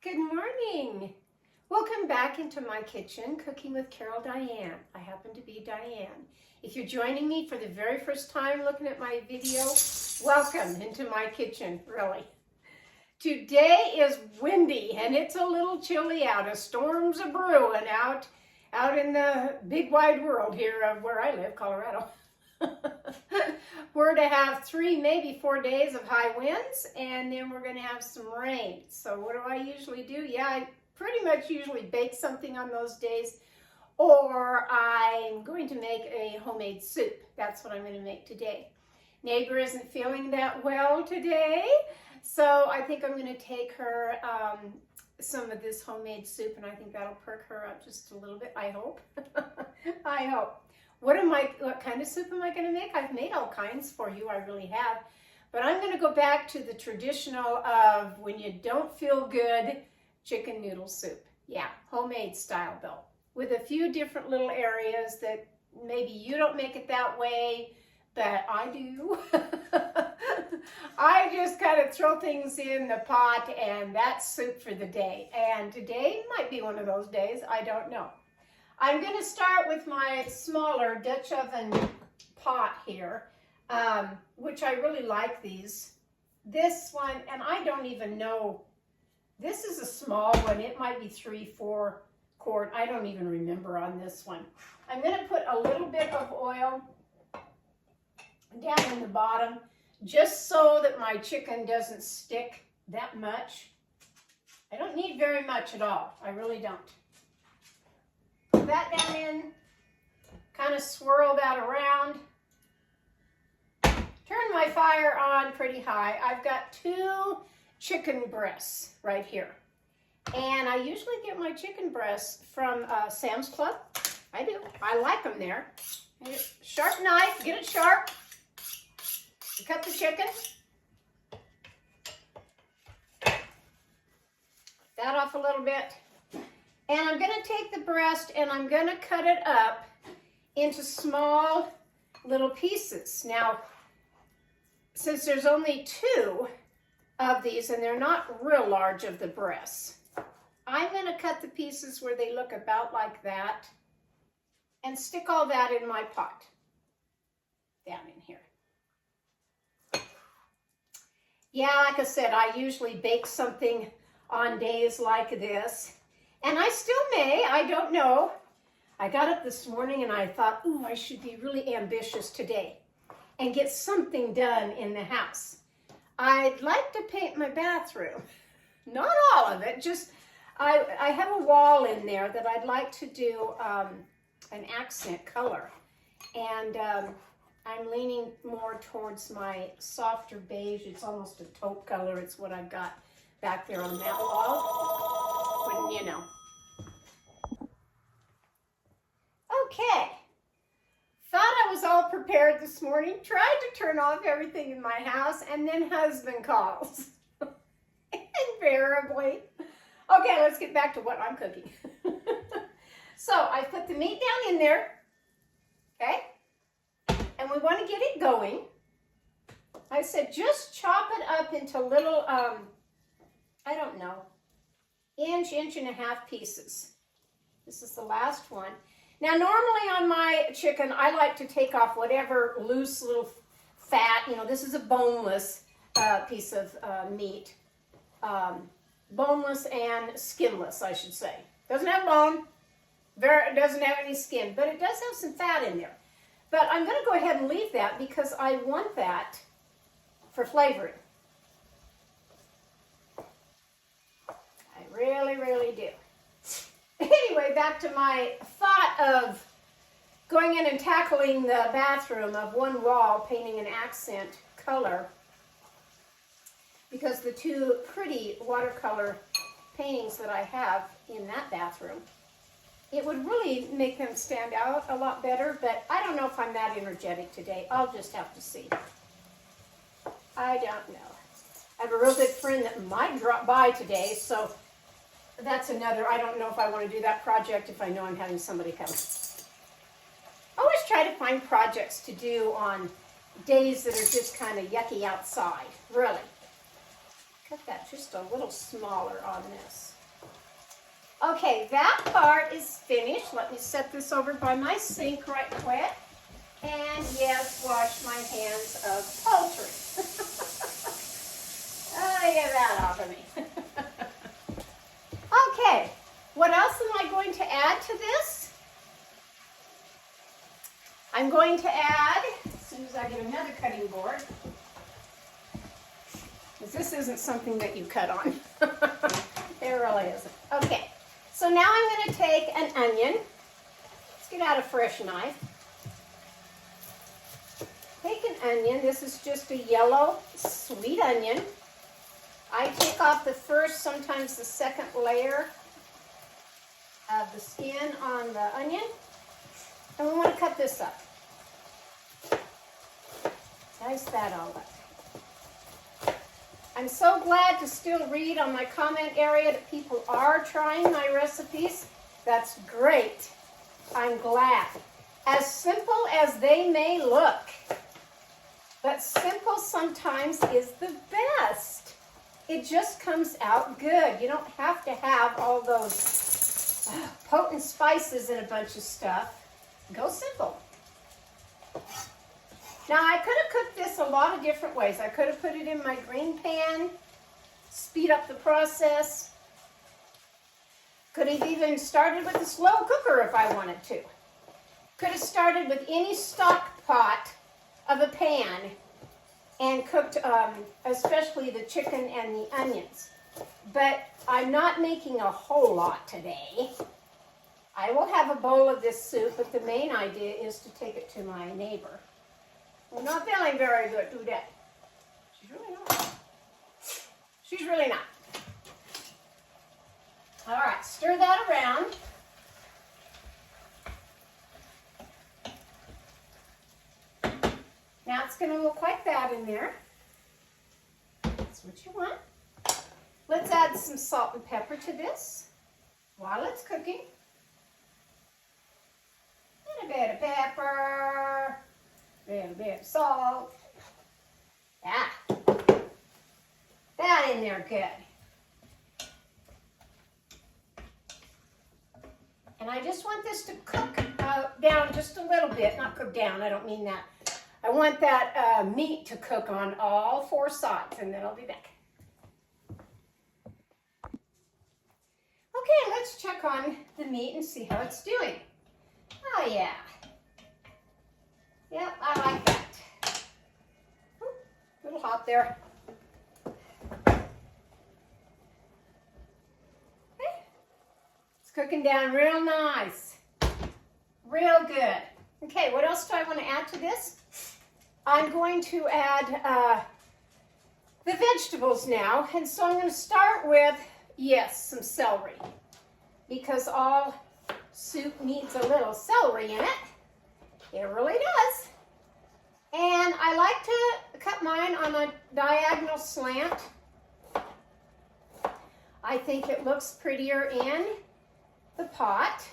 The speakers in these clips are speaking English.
Good morning. Welcome back into my kitchen, Cooking with Carol Diane. I happen to be Diane. If you're joining me for the very first time looking at my video, welcome into my kitchen, really. Today is windy and it's a little chilly out. A storm's a brewing out in the big wide world here of where I live, Colorado. We're to have 3, maybe 4 days of high winds, and then we're going to have some rain. So what do I usually do? Yeah, I pretty much usually bake something on those days, or I'm going to make a homemade soup. That's what I'm going to make today. Neighbor isn't feeling that well today, so I think I'm going to take her some of this homemade soup, and I think that'll perk her up just a little bit, I hope. I hope. What kind of soup am I going to make? I've made all kinds for you, I really have. But I'm going to go back to the traditional of when you don't feel good, chicken noodle soup. Yeah, homemade style though. With a few different little areas that maybe you don't make it that way, but I do. I just kind of throw things in the pot and that's soup for the day. And today might be one of those days, I don't know. I'm going to start with my smaller Dutch oven pot here, which I really like these. This one, and I don't even know, this is a small one. It might be 3-4 quart. I don't even remember on this one. I'm going to put a little bit of oil down in the bottom, just so that my chicken doesn't stick that much. I don't need very much at all. I really don't. That down in, kind of swirl that around. Turn my fire on pretty high. I've got 2 chicken breasts right here. And I usually get my chicken breasts from Sam's Club. I do. I like them there. Sharp knife, get it sharp. Cut the chicken. That off a little bit. And I'm going to take the breast and I'm going to cut it up into small little pieces. Now, since there's only 2 of these and they're not real large of the breasts, I'm going to cut the pieces where they look about like that and stick all that in my pot down in here. Yeah, like I said, I usually bake something on days like this. And I still may, I don't know. I got up this morning and I thought, ooh, I should be really ambitious today and get something done in the house. I'd like to paint my bathroom. Not all of it, just I have a wall in there that I'd like to do an accent color. And I'm leaning more towards my softer beige. It's almost a taupe color. It's what I've got back there on that wall. Wouldn't you know? Okay. Thought I was all prepared this morning. Tried to turn off everything in my house, and then husband calls. Invariably. Okay, let's get back to what I'm cooking. So I put the meat down in there. Okay? And we want to get it going. I said just chop it up into little, I don't know, inch and a half pieces. This is the last one. Now, normally on my chicken, I like to take off whatever loose little fat. You know, this is a boneless piece of meat. Boneless and skinless, I should say. Doesn't have bone. It doesn't have any skin, but it does have some fat in there. But I'm going to go ahead and leave that because I want that for flavoring. I really, really do. Anyway, back to my thought of going in and tackling the bathroom of one wall, painting an accent color, because the 2 pretty watercolor paintings that I have in that bathroom, it would really make them stand out a lot better, but I don't know if I'm that energetic today. I'll just have to see. I don't know. I have a real good friend that might drop by today, so that's another, I don't know if I want to do that project if I know I'm having somebody come. I always try to find projects to do on days that are just kind of yucky outside, really. Cut that just a little smaller on this. Okay, that part is finished. Let me set this over by my sink right quick. And yes, wash my hands of poultry. Oh, get that off of me. Okay, what else am I going to add to this? I'm going to add, as soon as I get another cutting board, because this isn't something that you cut on. It really isn't. Okay, so now I'm going to take an onion. Let's get out a fresh knife. Take an onion. This is just a yellow, sweet onion. I take off the first, sometimes the second layer of the skin on the onion. And we want to cut this up. Dice that all up. I'm so glad to still read on my comment area that people are trying my recipes. That's great. I'm glad. As simple as they may look, but simple sometimes is the best. It just comes out good. You don't have to have all those potent spices and a bunch of stuff. Go simple. Now, I could have cooked this a lot of different ways. I could have put it in my green pan, speed up the process. Could have even started with a slow cooker if I wanted to. Could have started with any stock pot of a pan and cooked especially the chicken and the onions. But I'm not making a whole lot today. I will have a bowl of this soup, but the main idea is to take it to my neighbor. We're not feeling very good today. She's really not. She's really not. All right, stir that around. Now it's going to look like that in there. That's what you want. Let's add some salt and pepper to this while it's cooking. And a bit of pepper. A little bit of salt. That in there good. And I just want this to cook down just a little bit. Not cook down, I don't mean that. I want that meat to cook on all four sides, and then I'll be back. Okay, let's check on the meat and see how it's doing. Oh yeah. Yep, I like that. Ooh, a little hot there. Okay. It's cooking down real nice. Real good. Okay, what else do I want to add to this? I'm going to add the vegetables now. And so I'm going to start with, yes, some celery. Because all soup needs a little celery in it. It really does. And I like to cut mine on a diagonal slant. I think it looks prettier in the pot.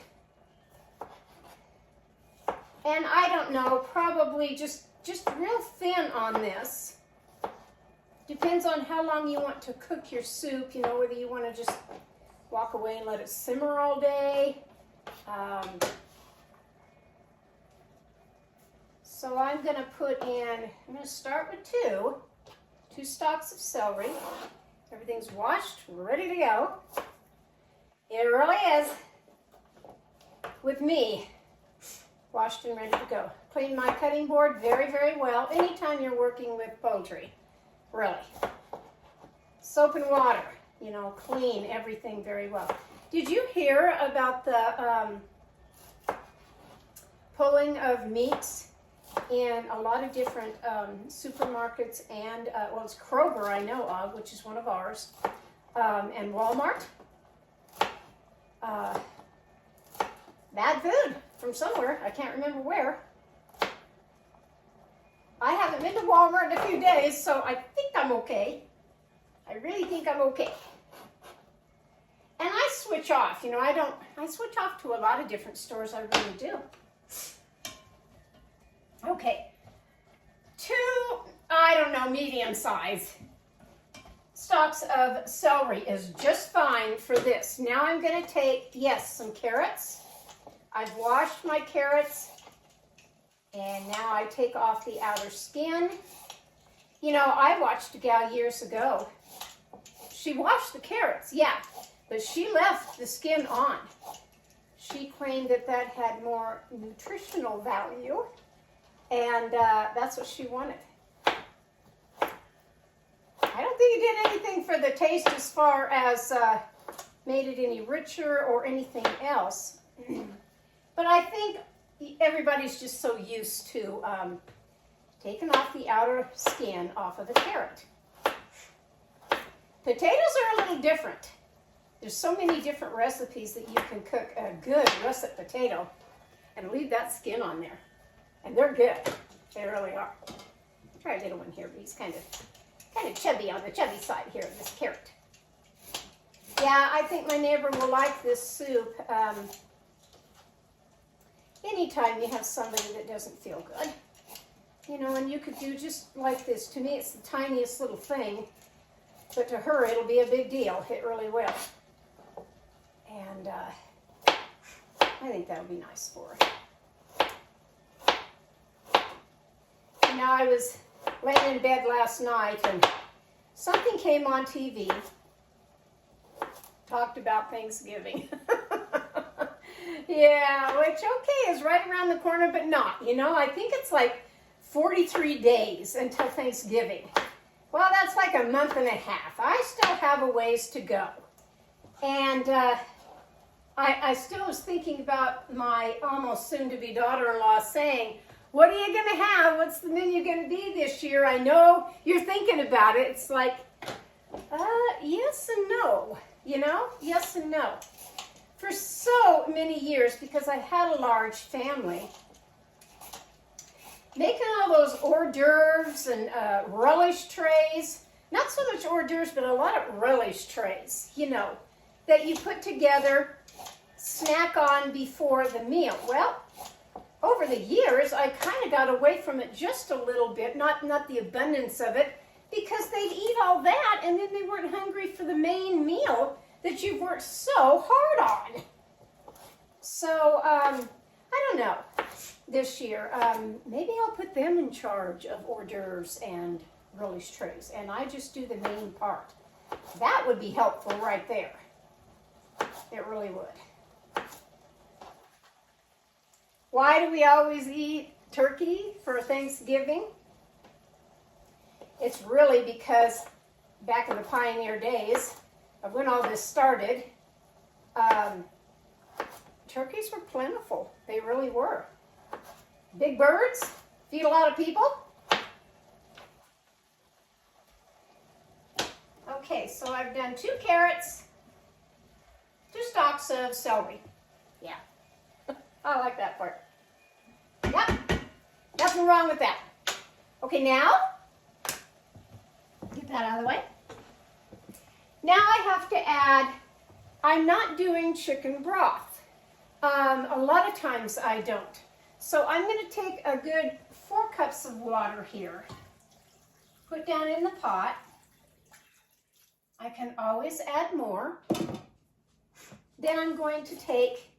And I don't know, probably just real thin on this. Depends on how long you want to cook your soup, you know, whether you want to just walk away and let it simmer all day. So I'm going to put in, I'm going to start with two stalks of celery. Everything's washed, ready to go. It really is, with me, washed and ready to go. Clean my cutting board very, very well anytime you're working with poultry, really. Soap and water, you know, clean everything very well. Did you hear about the pulling of meats in a lot of different supermarkets and, well, it's Kroger I know of, which is one of ours, and Walmart. Bad food from somewhere. I can't remember where. I haven't been to Walmart in a few days, so I think I'm okay. I really think I'm okay. And I switch off, you know, I switch off to a lot of different stores, I really do. Okay, 2, I don't know, medium size stalks of celery is just fine for this. Now I'm going to take, yes, some carrots. I've washed my carrots, and now I take off the outer skin. You know, I watched a gal years ago. She washed the carrots, yeah, but she left the skin on. She claimed that that had more nutritional value, and that's what she wanted. I don't think it did anything for the taste as far as made it any richer or anything else. But I think everybody's just so used to taking off the outer skin off of the carrot. Potatoes are a little different. There's so many different recipes that you can cook a good russet potato and leave that skin on there. And they're good. They really are. Try a little one here, but he's kind of chubby on the chubby side here of this carrot. Yeah, I think my neighbor will like this soup. Anytime you have somebody that doesn't feel good. You know, and you could do just like this. To me, it's the tiniest little thing. But to her, it'll be a big deal. It really will. And I think that'll be nice for her. Now, I was laying in bed last night and something came on TV. Talked about Thanksgiving. Yeah, which, okay, is right around the corner, but not. You know, I think it's like 43 days until Thanksgiving. Well, that's like a month and a half. I still have a ways to go. And I still was thinking about my almost soon-to-be daughter-in-law saying, what are you going to have? What's the menu going to be this year? I know you're thinking about it. It's like, yes and no, you know? Yes and no. For so many years, because I had a large family, making all those hors d'oeuvres and relish trays, not so much hors d'oeuvres, but a lot of relish trays, you know, that you put together, snack on before the meal. Well, over the years, I kind of got away from it just a little bit, not the abundance of it, because they'd eat all that and then they weren't hungry for the main meal that you've worked so hard on. So, I don't know, this year, maybe I'll put them in charge of hors d'oeuvres and relish trays, and I just do the main part. That would be helpful right there. It really would. Why do we always eat turkey for Thanksgiving? It's really because back in the pioneer days of when all this started, turkeys were plentiful. They really were. Big birds, feed a lot of people. Okay, so I've done 2 carrots, 2 stalks of celery. Yeah, I like that part. Yep, nothing wrong with that. Okay, now, get that out of the way. Now I have to add, I'm not doing chicken broth. A lot of times I don't. So I'm going to take a good 4 cups of water here, put down in the pot. I can always add more. Then I'm going to take,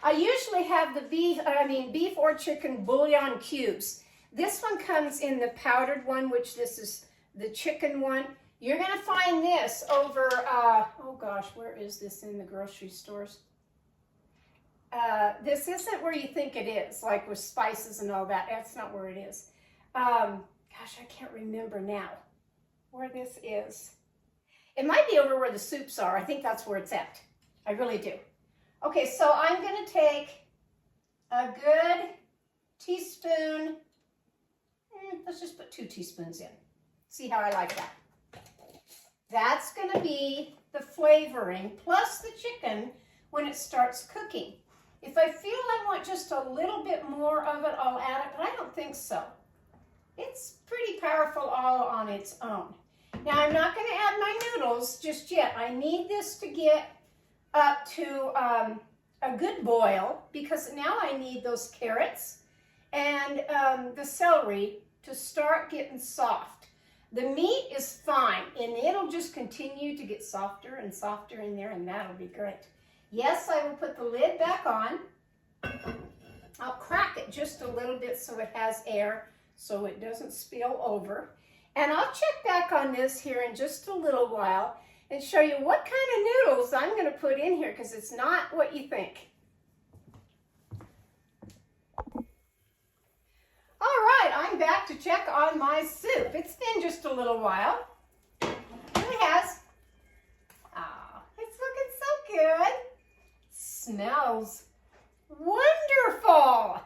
I usually have the beef or chicken bouillon cubes. This one comes in the powdered one, which this is the chicken one. You're going to find this over, oh gosh, where is this in the grocery stores? This isn't where you think it is, like with spices and all that. That's not where it is. Gosh, I can't remember now where this is. It might be over where the soups are. I think that's where it's at. I really do. Okay, so I'm going to take a good teaspoon. Let's just put 2 teaspoons in. See how I like that. That's going to be the flavoring plus the chicken when it starts cooking. If I feel I want just a little bit more of it, I'll add it, but I don't think so. It's pretty powerful all on its own. Now, I'm not going to add my noodles just yet. I need this to get up to a good boil because now I need those carrots and the celery to start getting soft. The meat is fine, and it'll just continue to get softer and softer in there, and that'll be great. Yes, I will put the lid back on. I'll crack it just a little bit so it has air, so it doesn't spill over. And I'll check back on this here in just a little while and show you what kind of noodles I'm going to put in here, because it's not what you think. All right, I'm back to check on my soup. It's been just a little while. It has. Ah, it's looking so good. Smells wonderful.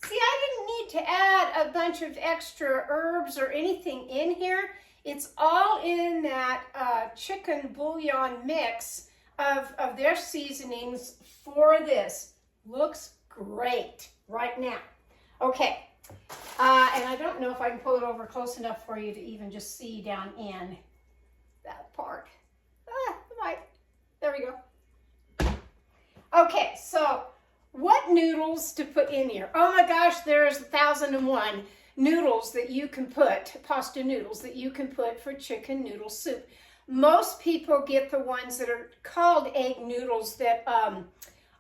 See, I didn't need to add a bunch of extra herbs or anything in here. It's all in that chicken bouillon mix of their seasonings for this. Looks great right now. Okay. And I don't know if I can pull it over close enough for you to even just see down in that part. There we go. Okay, so what noodles to put in here? Oh my gosh, there's 1,001 noodles that you can put, pasta noodles that you can put for chicken noodle soup. Most people get the ones that are called egg noodles that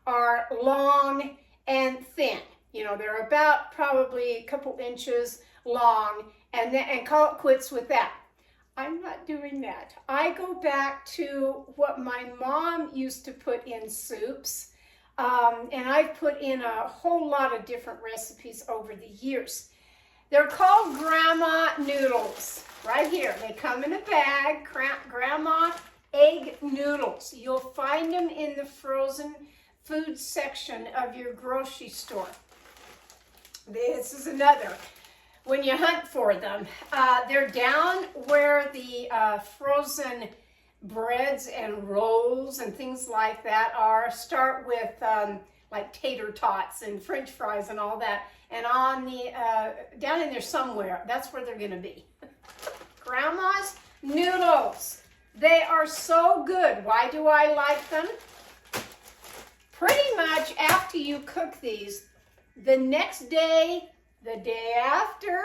are long and thin. You know, they're about probably a couple inches long, and call it quits with that. I'm not doing that. I go back to what my mom used to put in soups, and I've put in a whole lot of different recipes over the years. They're called grandma noodles. Right here, they come in a bag, grandma egg noodles. You'll find them in the frozen food section of your grocery store. This is another. When you hunt for them, they're down where the frozen breads and rolls and things like that are. Start with like tater tots and French fries and all that. And on the down in there somewhere, that's where they're going to be. Grandma's noodles. They are so good. Why do I like them? Pretty much after you cook these, the next day, the day after,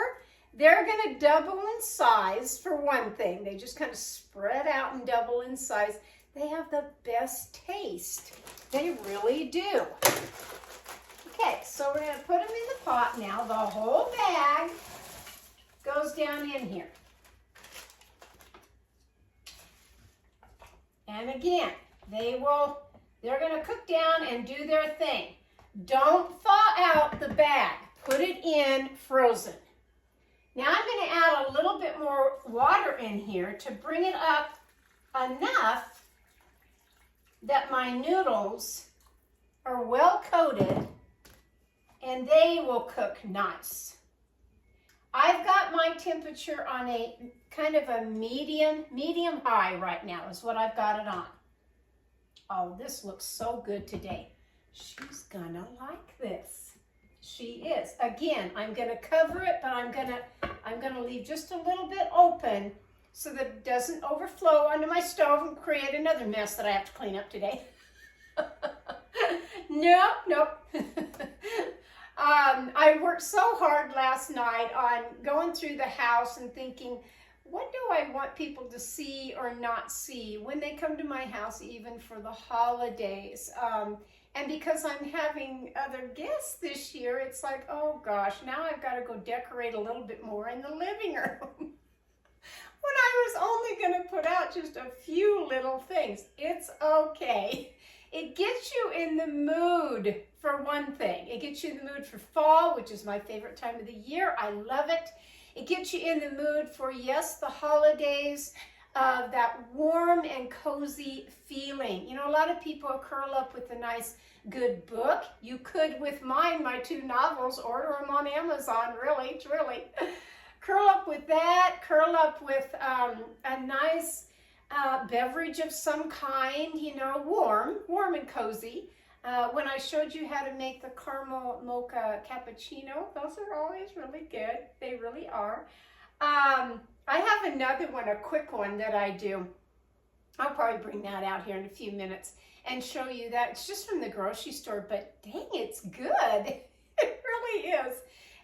they're going to double in size for one thing. They just kind of spread out and double in size. They have the best taste. They really do. Okay, so we're going to put them in the pot now. The whole bag goes down in here. And again, they're going to cook down and do their thing. Don't thaw out the bag. Put it in frozen. Now I'm going to add a little bit more water in here to bring it up enough that my noodles are well coated and they will cook nice. I've got my temperature on a kind of a medium high right now is what I've got it on. Oh, this looks so good today. She's gonna like this. She is. Again, I'm gonna cover it, but I'm gonna leave just a little bit open so that it doesn't overflow onto my stove and create another mess that I have to clean up today. Nope. I worked so hard last night on going through the house and thinking, what do I want people to see or not see when they come to my house, even for the holidays? And because I'm having other guests this year, it's like, oh gosh, now I've got to go decorate a little bit more in the living room. When I was only going to put out just a few little things. It's okay. It gets you in the mood for one thing. It gets you in the mood for fall, which is my favorite time of the year. I love it. It gets you in the mood for, yes, the holidays, that warm and cozy feeling. You know, a lot of people curl up with a nice, good book. You could with mine, my 2 novels, order them on Amazon, really, truly. Curl up with that, curl up with a nice beverage of some kind, you know, warm and cozy. When I showed you how to make the caramel mocha cappuccino, those are always really good. They really are. I have another one, a quick one that I do. I'll probably bring that out here in a few minutes and show you that. It's just from the grocery store, but dang, it's good. It really is.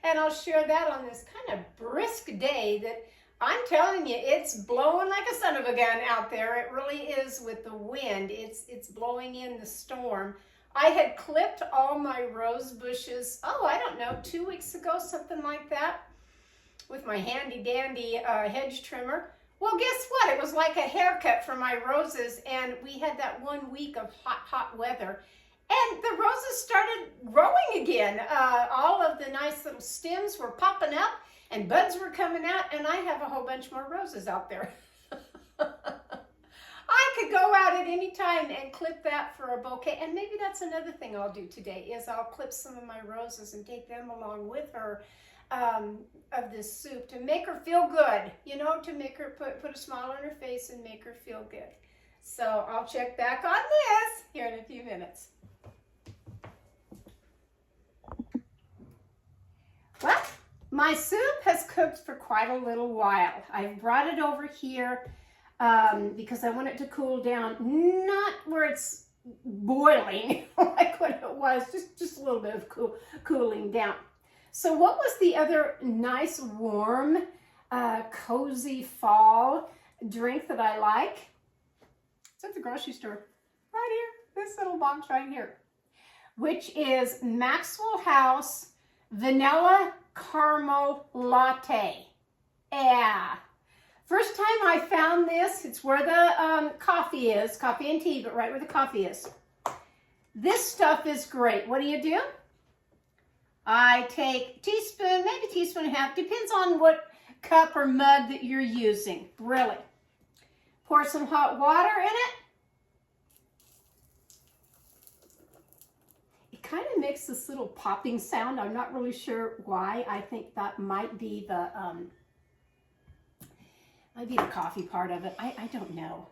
And I'll share that on this kind of brisk day that I'm telling you, it's blowing like a son of a gun out there. It really is with the wind. It's blowing in the storm. I had clipped all my rose bushes, I don't know, 2 weeks ago, something like that, with my handy dandy hedge trimmer. Well, guess what? It was like a haircut for my roses, and we had that 1 week of hot weather. And the roses started growing again. All of the nice little stems were popping up and buds were coming out, and I have a whole bunch more roses out there. I could go out at any time and clip that for a bouquet, and maybe that's another thing I'll do today, is I'll clip some of my roses and take them along with her of this soup to make her feel good, you know, to make her put a smile on her face and make her feel good. So I'll check back on this here in a few minutes. Well, my soup has cooked for quite a little while. I've brought it over here because I want it to cool down, not where it's boiling like when it was, just a little bit of cooling down. So what was the other nice, warm, cozy fall drink that I like? It's at the grocery store, right here, this little box right here, which is Maxwell House Vanilla Caramel Latte. Yeah. First time I found this, it's where the coffee is, coffee and tea, but right where the coffee is. This stuff is great. What do? I take a teaspoon, maybe a teaspoon and a half, depends on what cup or mug that you're using, really. Pour some hot water in it. It kind of makes this little popping sound. I'm not really sure why. I think that might be the coffee part of it. I don't know.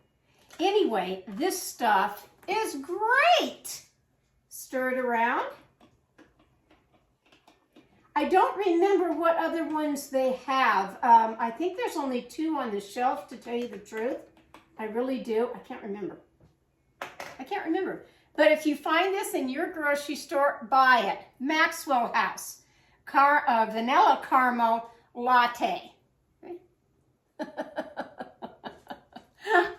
Anyway, this stuff is great. Stir it around. I don't remember what other ones they have. I think there's only 2 on the shelf, to tell you the truth. I really do. I can't remember. But if you find this in your grocery store, buy it. Maxwell House Vanilla Caramel Latte. Okay.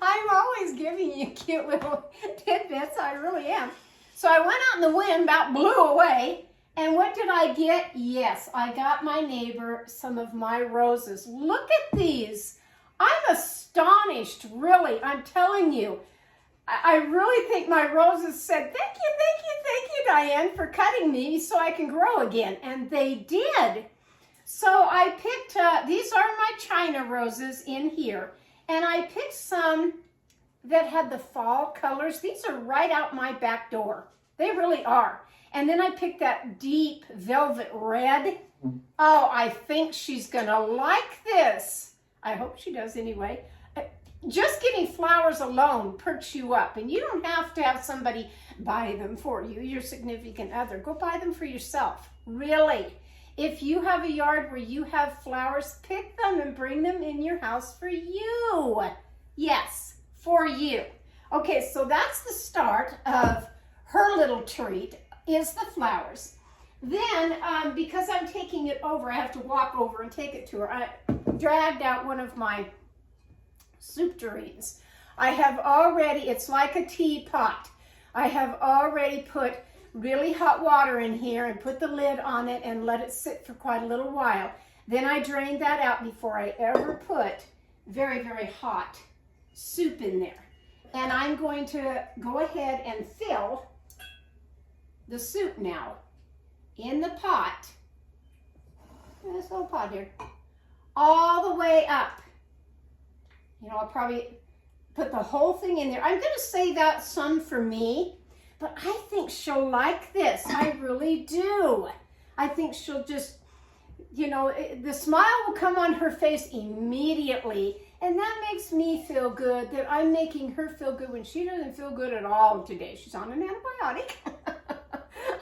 I'm always giving you cute little tidbits. I really am. So I went out in the wind, about blew away. And what did I get? Yes, I got my neighbor some of my roses. Look at these. I'm astonished, really. I'm telling you. I really think my roses said, thank you, Diane, for cutting me so I can grow again. And they did. So I picked, these are my China roses in here. And I picked some that had the fall colors. These are right out my back door. They really are. And then I picked that deep velvet red. Oh, I think she's gonna like this. I hope she does anyway. Just getting flowers alone perks you up, and you don't have to have somebody buy them for you, your significant other. Go buy them for yourself, really. If you have a yard where you have flowers, pick them and bring them in your house for you. Yes, for you. Okay, so that's the start of her little treat, is the flowers. Then, because I'm taking it over, I have to walk over and take it to her. I dragged out one of my soup tureens. I have already, it's like a teapot. I have already put really hot water in here and put the lid on it and let it sit for quite a little while. Then I drain that out before I ever put very, very hot soup in there. And I'm going to go ahead and fill the soup now in the pot, this little pot here, all the way up. You know, I'll probably put the whole thing in there. I'm going to save out some for me, but I think she'll like this. I really do. I think she'll just, you know, the smile will come on her face immediately, and that makes me feel good that I'm making her feel good when she doesn't feel good at all today. She's on an antibiotic.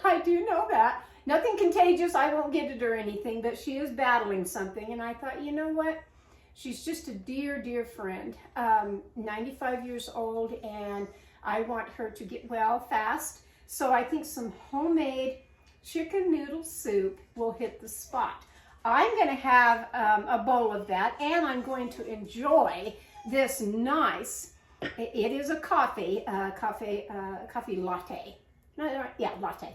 I do know that. Nothing contagious. I won't get it or anything, but she is battling something, and I thought, you know what? She's just a dear, dear friend, 95 years old, and I want her to get well fast. So I think some homemade chicken noodle soup will hit the spot. I'm going to have a bowl of that, and I'm going to enjoy this nice, it is a coffee latte. No, yeah, latte.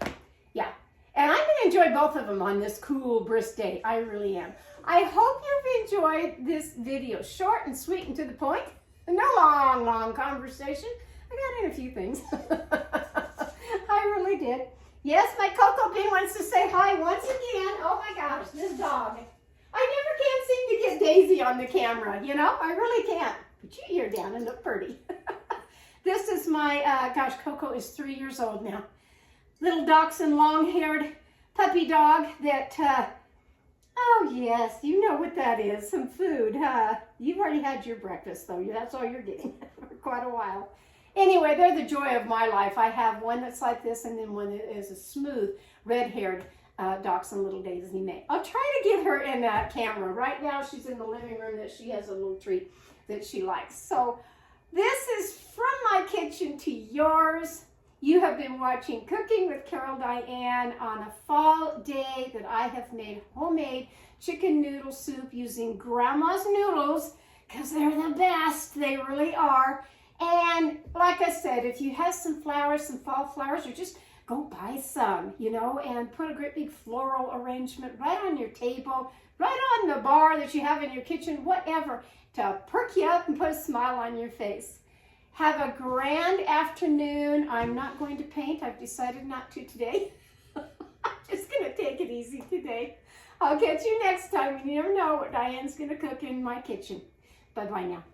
Yeah. And I'm going to enjoy both of them on this cool, brisk day. I really am. I hope you've enjoyed this video. Short and sweet and to the point. No long conversation. I got in a few things. I really did. Yes, my Cocoa Bean wants to say hi once again. Oh my gosh, this dog. I never can seem to get Daisy on the camera, you know? I really can't. Put your ear down and look pretty. This is my, gosh, Coco is 3 years old now. Little dachshund, long-haired puppy dog that, oh yes, you know what that is, some food. You've already had your breakfast though, that's all you're getting for quite a while. Anyway, they're the joy of my life. I have one that's like this and then one that is a smooth, red-haired dachshund, little Daisy May. I'll try to get her in that camera. Right now she's in the living room that she has a little treat that she likes. So this is from my kitchen to yours. You have been watching Cooking with Carol Diane on a fall day that I have made homemade chicken noodle soup using Grandma's noodles because they're the best. They really are. And like I said, if you have some flowers, some fall flowers, or just go buy some, you know, and put a great big floral arrangement right on your table, right on the bar that you have in your kitchen, whatever, to perk you up and put a smile on your face. Have a grand afternoon. I'm not going to paint. I've decided not to today. I'm just going to take it easy today. I'll catch you next time. You never know what Diane's going to cook in my kitchen. Bye-bye now.